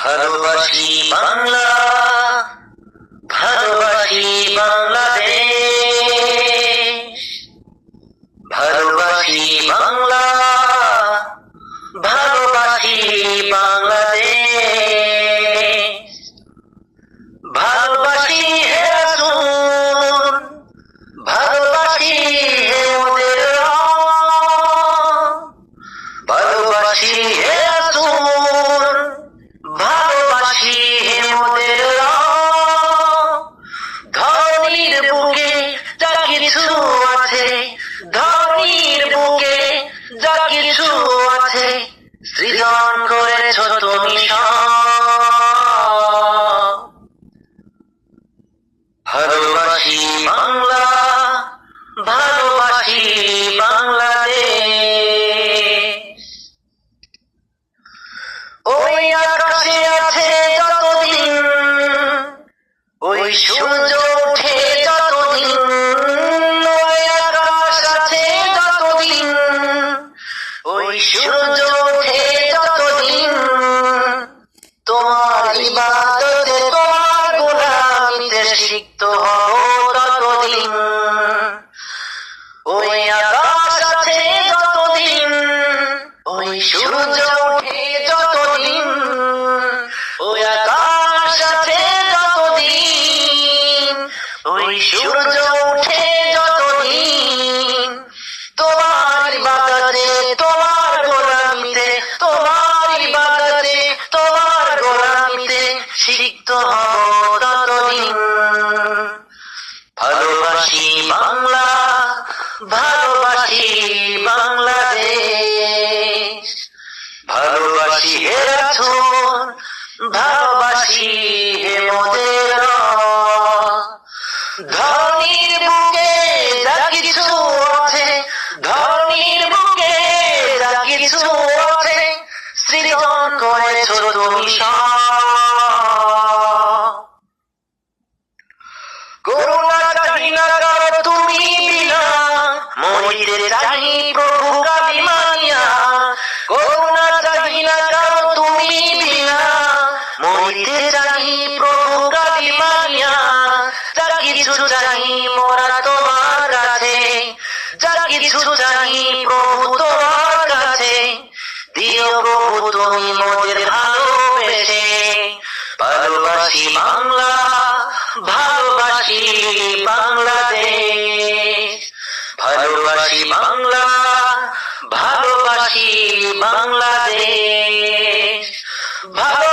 ভালোবাসি বাংলা, ভালোবাসি বাংলাদেশ, ভালোবাসি বাংলা, ভালোবাসি বাংলাদেশ, ভালোবাসি হে রাসূল, ভালোবাসি হে মোদের রব, ভালোবাসি হে রাসূল, ভালোবাসি হে মোদের রব। ধরনীর বুকে যা কিছু আছে, ধরনীর বুকে যা কিছু আছে, সৃজন করেছ তুমি সব। ভালোবাসি বাংলা, ভালোবাসি বাংলাদেশ। ওই আকাশে আছে যতদিন, ওই সূর্য ওঠে যতদিন, ওই আকাশ আছে যতদিন, ওই সূর্য ওঠে যতদিন, তোমার ইবাদতে তোমার গোলামিতে সিক্ত হব ততদিন। ওই আকাশ আছে যতদিন, ওই সূর্য ওঠে যতদিন, ওই আকাশ আছে যতদিন, ওই সূর্য ওঠে যতদিন, তোমার ইবাদতে তোমার গোলামিতে, তোমার ইবাদতে তোমার গোলামিতে সিক্ত হব ততদিন। ভালোবাসি বাংলা, ভালোবাসি বাংলাদেশ, ভালোবাসি হে রাসূল, ভালোবাসি হে মোদের রব। ধরনীর বুকে যা কিছু আছে, ধরনীর বুকে যা কিছু আছে, সৃজন করেছ তুমি সব। করুণা চাহি না কারো তুমি বিনা, মরিতে চাহি প্রভু কালি মানিয়া। করুণা চাহি না কারো তুমি বিনা, মরিতে চাহি প্রভু কালি মানিয়া। যা কিছু চাহি মোরা তোমার কাছে, যা কিছু চাহি প্রভু তোমার কাছে, দিও প্রভু তুমি মোদের ভালোবেসে। ভালোবাসি বাংলা, ভালোবাসি বাংলাদেশ, ভালোবাসি বাংলা, ভালোবাসি বাংলাদেশ, ভালো